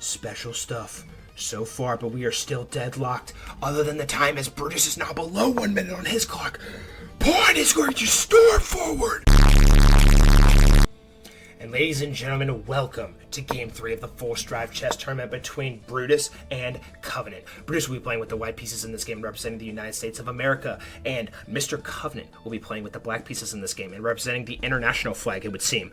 Special stuff so far, but we are still deadlocked. Other than the time as Brutus is now below 1 minute on his clock. Pawn is going to storm forward. And ladies and gentlemen, welcome to Game 3 of the Force Drive Chess Tournament between Brutus and Covenant. Brutus will be playing with the white pieces in this game representing the United States of America, and Mr. Covenant will be playing with the black pieces in this game and representing the international flag, it would seem.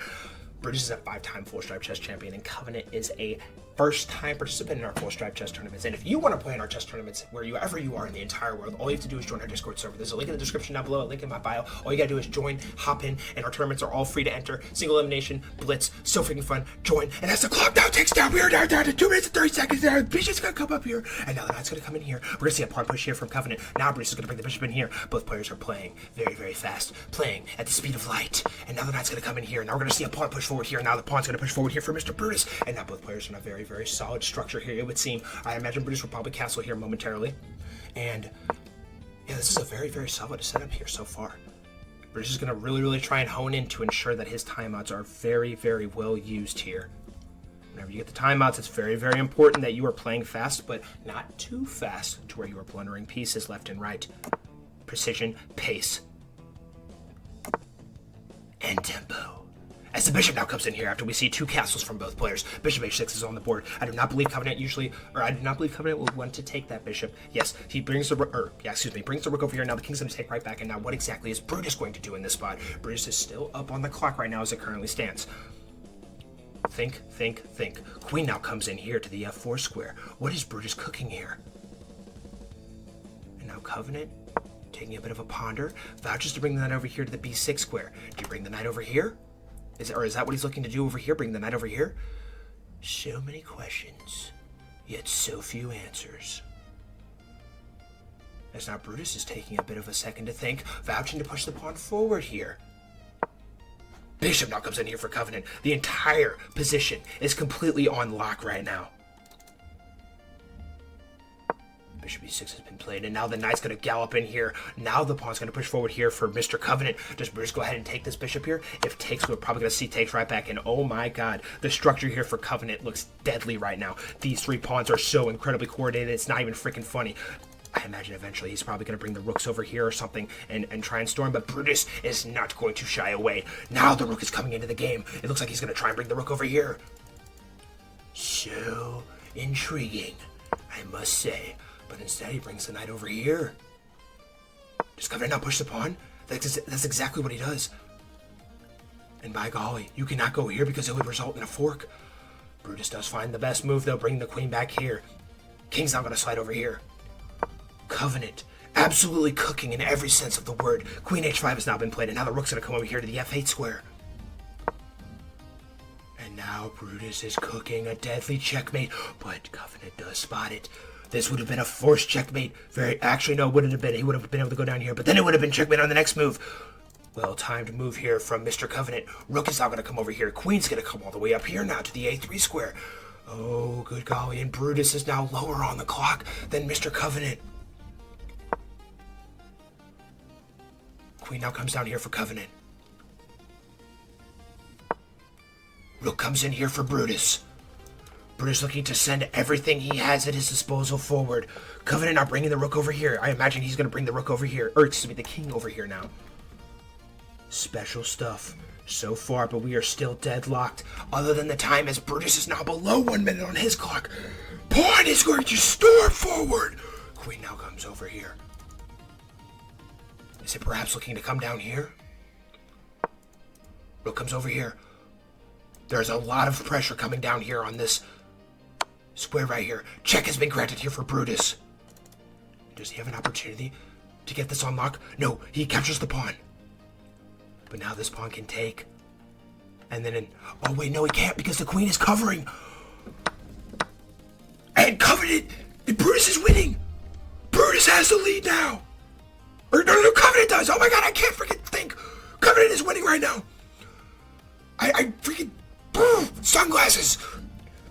Brutus is a 5-time Force Drive Chess champion, and Covenant is a first-time participant in our Force Drive Chess tournaments. And if you want to play in our chess tournaments wherever you are in the entire world, all you have to do is join our Discord server. There's a link in the description down below, a link in my bio. All you gotta do is join, hop in, and our tournaments are all free to enter. Single elimination, blitz, so freaking fun. Join, and as the clock now ticks down, we are down to 2 minutes and 30 seconds. Now the bishop's gonna come up here, and now the knight's gonna come in here. We're gonna see a pawn push here from Covenant. Now Bruce is gonna bring the bishop in here. Both players are playing very, very fast, playing at the speed of light. And now the knight's gonna come in here. Now we're gonna see a pawn push forward here. Now the pawn's gonna push forward here for Mr. Brutus. And now both players are in a very, very solid structure here, it would seem. I imagine Brutus will probably castle here momentarily. And yeah, this is a very, very solid setup here so far. Brutus is going to really try and hone in to ensure that his timeouts are very, very well used here. Whenever you get the timeouts, it's very, very important that you are playing fast, but not too fast to where you are blundering pieces left and right. Precision, pace, and tempo. As the bishop now comes in here after we see 2 castles from both players. Bishop h6 is on the board. I do not believe Covenant will want to take that bishop. Yes, he brings the brings the rook over here. Now the king's going to take right back. And now what exactly is Brutus going to do in this spot? Brutus is still up on the clock right now as it currently stands. Think. Queen now comes in here to the f4 square. What is Brutus cooking here? And now Covenant, taking a bit of a ponder, vouches to bring the knight over here to the b6 square. Do you bring the knight over here? Is that what he's looking to do over here? Bring the knight over here? So many questions, yet so few answers. As now Brutus is taking a bit of a second to think, vouching to push the pawn forward here. Bishop now comes in here for Covenant. The entire position is completely on lock right now. Bishop e6 has been played, and now the knight's going to gallop in here. Now the pawn's going to push forward here for Mr. Covenant. Does Brutus go ahead and take this bishop here? If takes, we're probably going to see takes right back. And oh my god, the structure here for Covenant looks deadly right now. These 3 pawns are so incredibly coordinated, it's not even freaking funny. I imagine eventually he's probably going to bring the rooks over here or something and try and storm, but Brutus is not going to shy away. Now the rook is coming into the game. It looks like he's going to try and bring the rook over here. So intriguing, I must say. But instead, he brings the knight over here. Does Covenant now push the pawn? That's exactly what he does. And by golly, you cannot go here because it would result in a fork. Brutus does find the best move, though, bringing the queen back here. King's not going to slide over here. Covenant, absolutely cooking in every sense of the word. Queen h5 has now been played, and now the rook's going to come over here to the f8 square. And now Brutus is cooking a deadly checkmate, but Covenant does spot it. This would have been a forced checkmate. Actually, no, it wouldn't have been. He would have been able to go down here, but then it would have been checkmate on the next move. Well-timed move here from Mr. Covenant. Rook is now going to come over here. Queen's going to come all the way up here now to the a3 square. Oh, good golly, and Brutus is now lower on the clock than Mr. Covenant. Queen now comes down here for Covenant. Rook comes in here for Brutus. Brutus looking to send everything he has at his disposal forward. Covenant now bringing the rook over here. I imagine he's going to bring the rook over here. Or, excuse me, the king over here now. Special stuff so far, but we are still deadlocked. Other than the time as Brutus is now below 1 minute on his clock. Pawn is going to storm forward. Queen now comes over here. Is it perhaps looking to come down here? Rook comes over here. There's a lot of pressure coming down here on this square right here. Check has been granted here for Brutus. Does he have an opportunity to get this on lock? No, he captures the pawn. But now this pawn can take. And then oh wait, no he can't because the queen is covering. And Covenant, Brutus is winning. Brutus has the lead now. Or no, Covenant does. Oh my god, I can't freaking think. Covenant is winning right now. I freaking, sunglasses.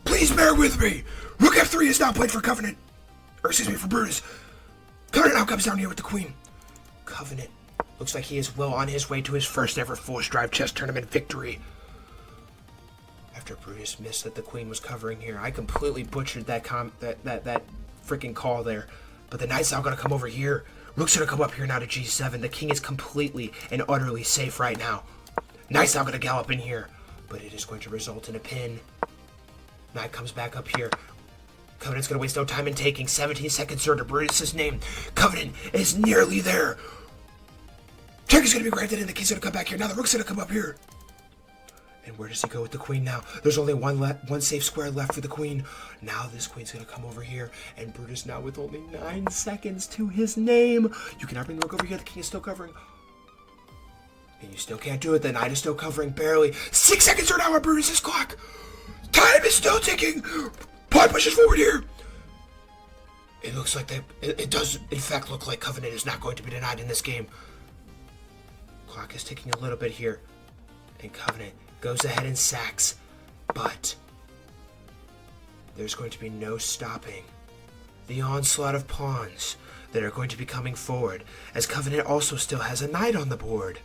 Please bear with me. Rook f3 is now played for Covenant. Or excuse me, for Brutus. Covenant now comes down here with the queen. Covenant looks like he is well on his way to his first ever Force Drive Chess Tournament victory. After Brutus missed that the queen was covering here. I completely butchered that freaking call there. But the knight's now going to come over here. Rook's going to come up here now to g7. The king is completely and utterly safe right now. Knight's now going to gallop in here. But it is going to result in a pin. Knight comes back up here. Covenant's going to waste no time in taking. 17 seconds to Brutus' name. Covenant is nearly there. Check is going to be granted and the king's going to come back here. Now the rook's going to come up here. And where does he go with the queen now? There's only one safe square left for the queen. Now this queen's going to come over here. And Brutus now with only 9 seconds to his name. You cannot bring the rook over here. The king is still covering. And you still can't do it. The knight is still covering barely. 6 seconds are now on Brutus' clock. Time is still ticking. Pawn pushes forward here. It looks like it does in fact look like Covenant is not going to be denied in this game. Clock is ticking a little bit here. And Covenant goes ahead and sacks. But there's going to be no stopping the onslaught of pawns that are going to be coming forward, as Covenant also still has a knight on the board.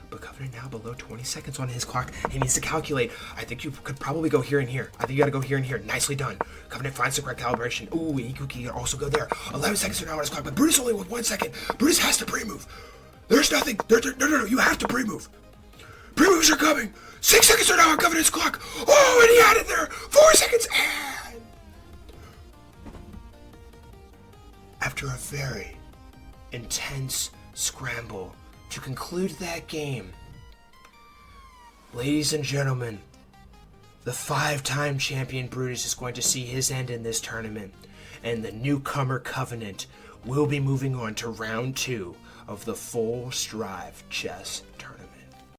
But Covenant now below 20 seconds on his clock. He needs to calculate. I think you could probably go here and here. I think you got to go here and here. Nicely done. Covenant finds the correct calibration. Ooh, he can also go there. 11 seconds are now on his clock, but Brutus only with 1 second. Brutus has to pre-move. There's nothing. No. You have to pre-move. Pre-moves are coming. 6 seconds are now on Covenant's clock. Oh, and he had it there. 4 seconds. And after a very intense scramble to conclude that game, ladies and gentlemen, the 5-time champion Brutus is going to see his end in this tournament, and the newcomer Covenant will be moving on to round 2 of the Full Strive Chess